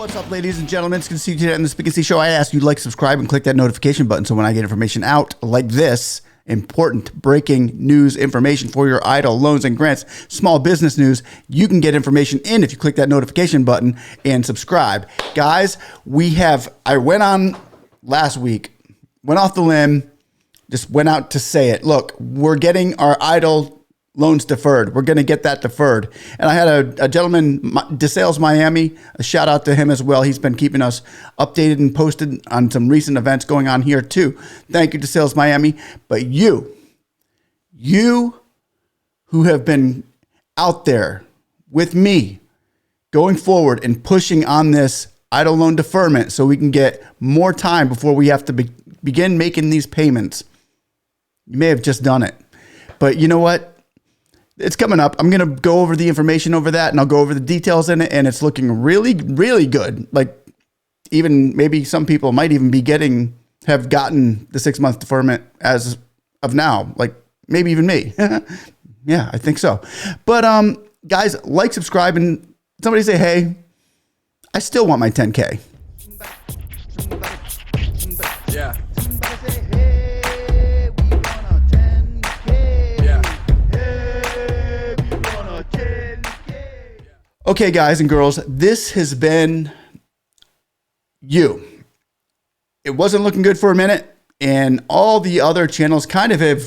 What's up, ladies and gentlemen? It's good to see you today on the Speak and See Show. I ask you to like, subscribe, and click that notification button so when I get information out like this, important breaking news information for your EIDL loans and grants, small business news, you can get information in if you click that notification button and subscribe. Guys, I went on last week, went off the limb, just went out to say it. Look, we're getting our EIDL loans deferred. We're going to get that deferred. And I had a gentleman, DeSales Miami, a shout out to him as well. He's been keeping us updated and posted on some recent events going on here too. Thank you, DeSales Miami. But you who have been out there with me going forward and pushing on this EIDL loan deferment so we can get more time before we have to begin making these payments. You may have just done it. But you know what? It's coming up. I'm going to go over the information over that, and I'll go over the details in it, and it's looking really, really good. Like, even maybe some people might even have gotten the 6-month deferment as of now. Like, maybe even me. Yeah, I think so. But, guys, like, subscribe, and somebody say, hey, I still want my 10K. Yeah. Okay, guys and girls, this has been you. It wasn't looking good for a minute, and all the other channels kind of have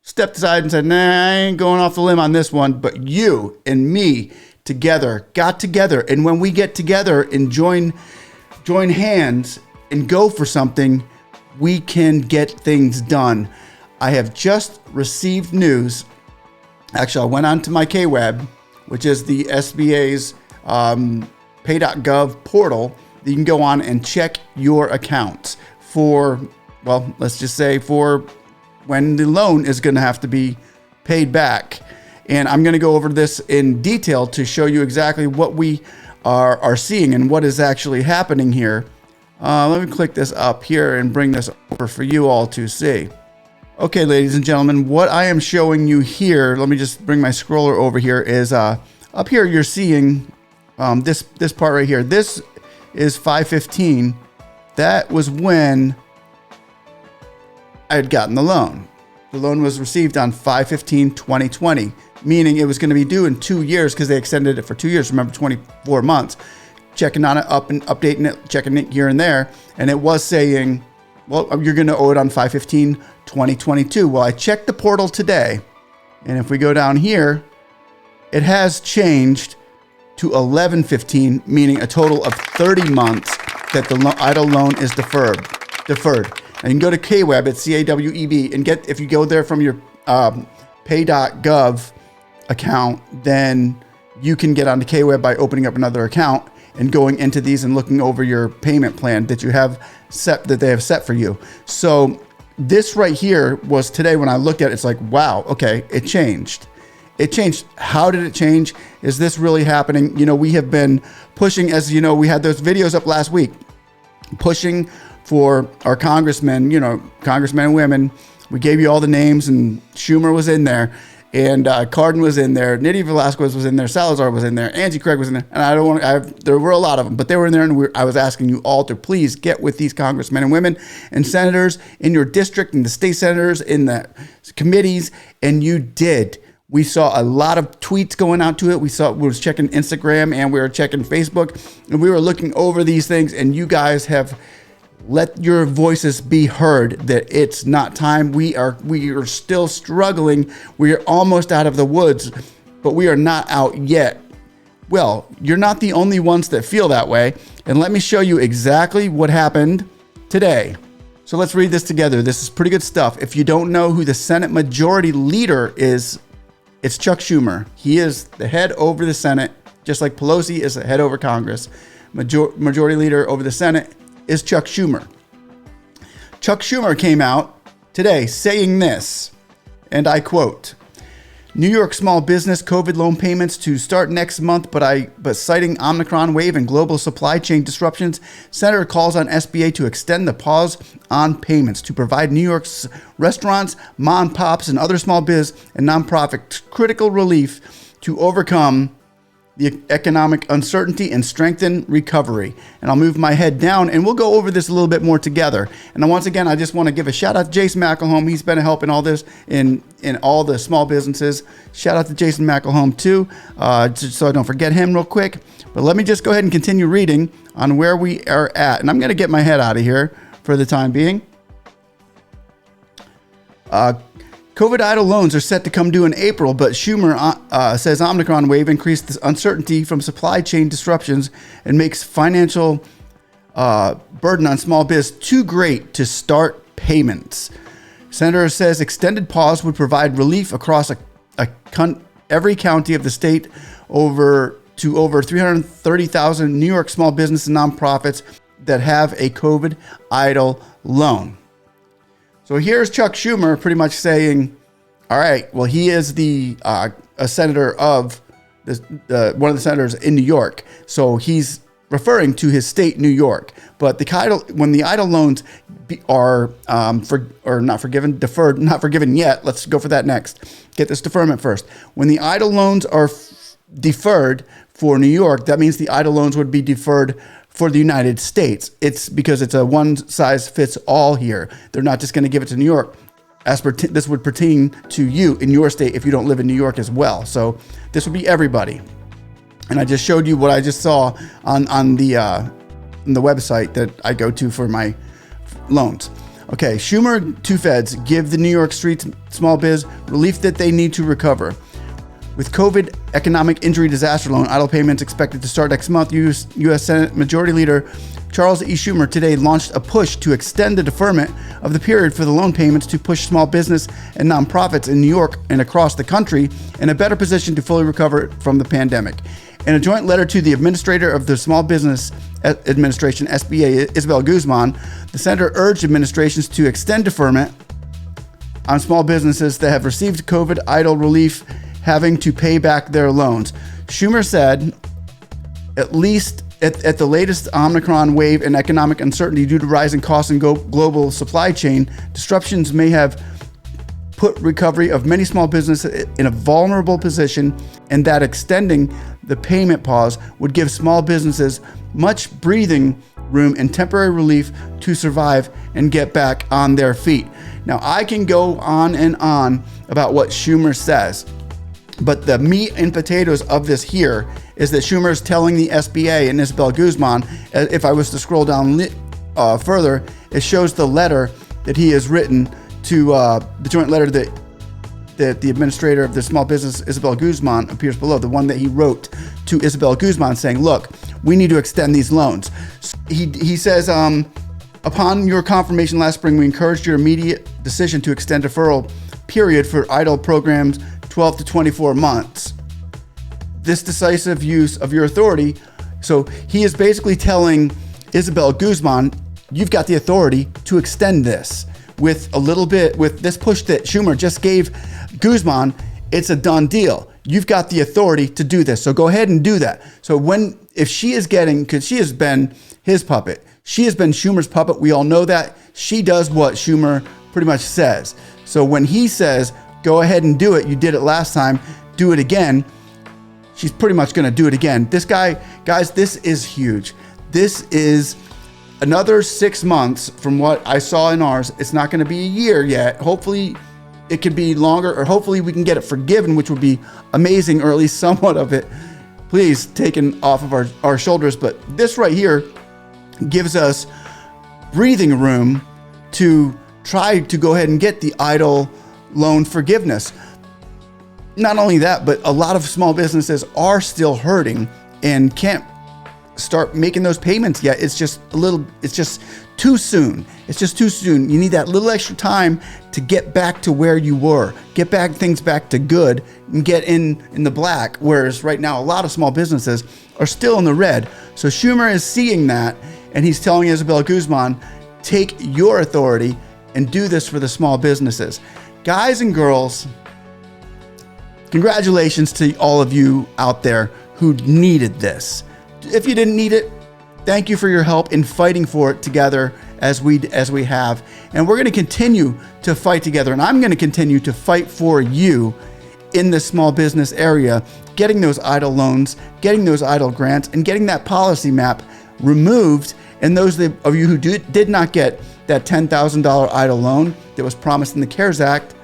stepped aside and said, nah, I ain't going off the limb on this one. But you and me got together. And when we get together and join hands and go for something, we can get things done. I have just received news. Actually, I went onto my KWeb, which is the SBA's pay.gov portal. You can go on and check your accounts for, well, let's just say for when the loan is going to have to be paid back. And I'm going to go over this in detail to show you exactly what we are seeing and what is actually happening here. Let me click this up here and bring this over for you all to see. Okay, ladies and gentlemen, what I am showing you here, let me just bring my scroller over here, is up here you're seeing this part right here. This is 5/15. That was when I had gotten the loan. The loan was received on 5/15/2020, meaning it was going to be due in 2 years because they extended it for 2 years. Remember, 24 months. Checking on it, up and updating it, checking it here and there. And it was saying, well, you're going to owe it on 5/15/2022. Well, I checked the portal today, and if we go down here, it has changed to 11/15, meaning a total of 30 months that the EIDL loan is deferred. And you can go to KWeb at CAWEB and if you go there from your pay.gov account, then you can get onto KWeb by opening up another account and going into these and looking over your payment plan that you have set, that they have set for you. So this right here was today when I looked at it, it's like, wow, okay, it changed. It changed. How did it change? Is this really happening? You know, we have been pushing, as you know, we had those videos up last week, pushing for our congressmen, congressmen and women. We gave you all the names, and Schumer was in there, and Cardin was in there, Nydia Velasquez was in there, Salazar was in there, Angie Craig was in there, and there were a lot of them, but they were in there, and I was asking you all to please get with these congressmen and women and senators in your district, and the state senators in the committees, and you did. We saw a lot of tweets going out to it. We were checking Instagram and we were checking Facebook, and we were looking over these things, and you guys have let your voices be heard that it's not time. We are still struggling. We are almost out of the woods, but we are not out yet. Well, you're not the only ones that feel that way. And let me show you exactly what happened today. So let's read this together. This is pretty good stuff. If you don't know who the Senate Majority Leader is, it's Chuck Schumer. He is the head over the Senate, just like Pelosi is the head over Congress. Majority Leader over the Senate is Chuck Schumer. Chuck Schumer came out today saying this, and I quote, New York small business COVID loan payments to start next month, but citing Omicron wave and global supply chain disruptions, Senator calls on SBA to extend the pause on payments to provide New York's restaurants, mom and pops, and other small biz and nonprofit critical relief to overcome the economic uncertainty and strengthen recovery. And I'll move my head down and we'll go over this a little bit more together. And once again, I just want to give a shout out to Jason McElhone. He's been helping all this in all the small businesses. Shout out to Jason McElhone too, so I don't forget him real quick. But let me just go ahead and continue reading on where we are at. And I'm going to get my head out of here for the time being. COVID EIDL loans are set to come due in April, but Schumer says Omicron wave increased the uncertainty from supply chain disruptions and makes financial burden on small biz too great to start payments. Senator says extended pause would provide relief across every county of the state to over 330,000 New York small business and nonprofits that have a COVID EIDL loan. So here's Chuck Schumer pretty much saying, all right, well, he is a senator of one of the senators in New York. So he's referring to his state, New York. But when the EIDL loans are deferred, not forgiven yet. Let's go for that next. Get this deferment first. When the EIDL loans are deferred for New York, that means the EIDL loans would be deferred for the United States. It's because it's a one size fits all here. They're not just going to give it to New York. This would pertain to you in your state if you don't live in New York as well. So this would be everybody. And I just showed you what I just saw on the website that I go to for my loans. Okay, Schumer, two feds give the New York street small biz relief that they need to recover. With COVID economic injury disaster loan EIDL payments expected to start next month, U.S. Senate Majority Leader Charles E. Schumer today launched a push to extend the deferment of the period for the loan payments to push small business and nonprofits in New York and across the country in a better position to fully recover from the pandemic. In a joint letter to the Administrator of the Small Business Administration, SBA, Isabel Guzman, the senator urged administrations to extend deferment on small businesses that have received COVID EIDL relief having to pay back their loans. Schumer said, at least at the latest Omicron wave and economic uncertainty due to rising costs and global supply chain disruptions may have put recovery of many small businesses in a vulnerable position, and that extending the payment pause would give small businesses much breathing room and temporary relief to survive and get back on their feet. Now, I can go on and on about what Schumer says, but the meat and potatoes of this here is that Schumer is telling the SBA and Isabel Guzman, if I was to scroll down further, it shows the letter that he has written to the joint letter that the administrator of the small business, Isabel Guzman, appears below, the one that he wrote to Isabel Guzman saying, look, we need to extend these loans. He says, upon your confirmation last spring, we encouraged your immediate decision to extend deferral period for EIDL programs 12 to 24 months. This decisive use of your authority. So he is basically telling Isabel Guzman, you've got the authority to extend this. With this push that Schumer just gave Guzman, it's a done deal. You've got the authority to do this. So go ahead and do that. So if she is getting, because she has been his puppet, she has been Schumer's puppet. We all know that. She does what Schumer pretty much says. So when he says, go ahead and do it, you did it last time, do it again, she's pretty much going to do it again. This guy, guys, this is huge. This is another 6 months from what I saw in ours. It's not going to be a year yet. Hopefully it could be longer, or hopefully we can get it forgiven, which would be amazing, or at least somewhat of it, please, taken off of our shoulders. But this right here gives us breathing room to try to go ahead and get the EIDL loan forgiveness. Not only that, but a lot of small businesses are still hurting and can't start making those payments yet. It's just too soon. It's just too soon. You need that little extra time to get back to where you were, get things back to good, and get in the black. Whereas right now, a lot of small businesses are still in the red. So Schumer is seeing that, and he's telling Isabel Guzman, take your authority and do this for the small businesses. Guys and girls, congratulations to all of you out there who needed this. If you didn't need it, thank you for your help in fighting for it together as we have. And we're going to continue to fight together. And I'm going to continue to fight for you in the small business area, getting those EIDL loans, getting those EIDL grants, and getting that policy map removed. And those of you who did not get that $10,000 EIDL loan that was promised in the CARES Act,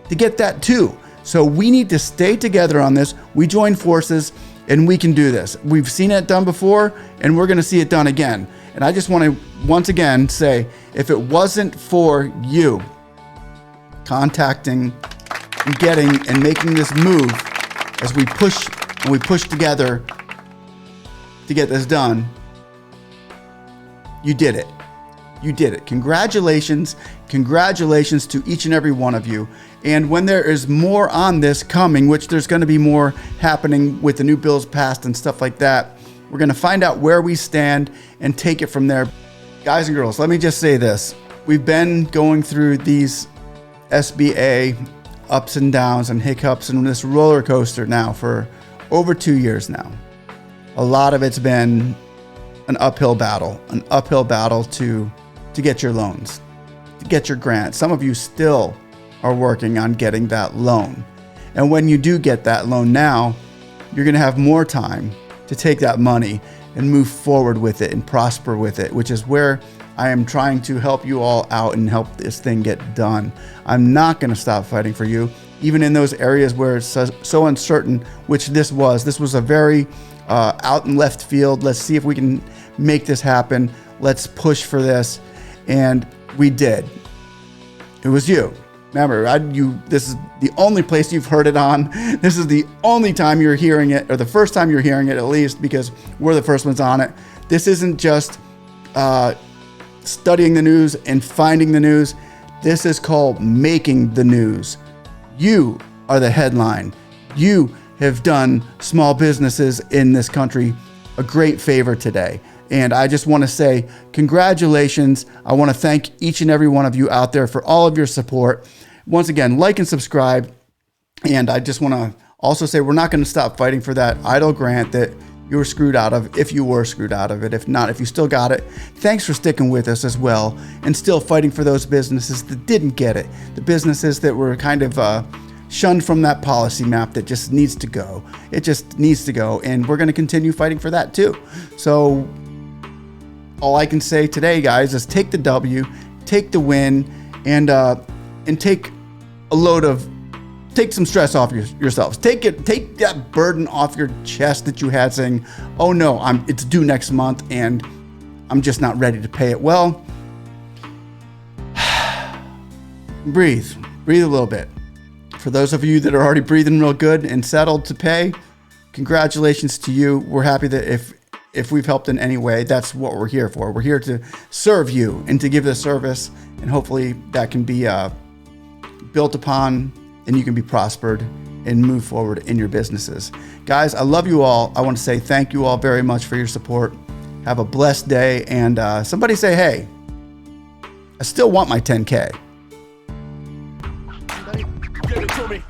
to get that too. So we need to stay together on this. We join forces and we can do this. We've seen it done before and we're gonna see it done again. And I just wanna once again say, if it wasn't for you contacting and getting and making this move as we push together to get this done, you did it. You did it. Congratulations. Congratulations to each and every one of you. And when there is more on this coming, which there's going to be more happening with the new bills passed and stuff like that, we're going to find out where we stand and take it from there. Guys and girls, let me just say this. We've been going through these SBA ups and downs and hiccups and this roller coaster now for over 2 years now. A lot of it's been an uphill battle to get your loans, to get your grant. Some of you still are working on getting that loan. And when you do get that loan now, you're gonna have more time to take that money and move forward with it and prosper with it, which is where I am trying to help you all out and help this thing get done. I'm not gonna stop fighting for you, even in those areas where it's so uncertain, which this was a very out in left field. Let's see if we can make this happen. Let's push for this. And we did. It was you. Remember, this is the only place you've heard it on. This is the only time you're hearing it, or the first time you're hearing it at least, because we're the first ones on it. This isn't just studying the news and finding the news. This is called making the news. You are the headline. You have done small businesses in this country a great favor today. And I just want to say congratulations. I want to thank each and every one of you out there for all of your support. Once again, like and subscribe. And I just want to also say we're not going to stop fighting for that EIDL grant that you were screwed out of, if you were screwed out of it. If not, if you still got it, thanks for sticking with us as well and still fighting for those businesses that didn't get it. The businesses that were kind of shunned from that policy map that just needs to go. It just needs to go. And we're going to continue fighting for that too. So all I can say today, guys, is take the W, take the win, and take some stress off yourselves. Take that burden off your chest that you had, saying, "Oh no, it's due next month, and I'm just not ready to pay it." Well, breathe a little bit. For those of you that are already breathing real good and settled to pay, congratulations to you. We're happy that if we've helped in any way, that's what we're here for. We're here to serve you and to give the service, and hopefully that can be built upon and you can be prospered and move forward in your businesses. Guys, I love you all. I want to say thank you all very much for your support. Have a blessed day, and somebody say, hey, I still want my 10K. Give it to me.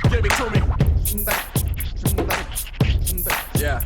Give it to me. Yeah.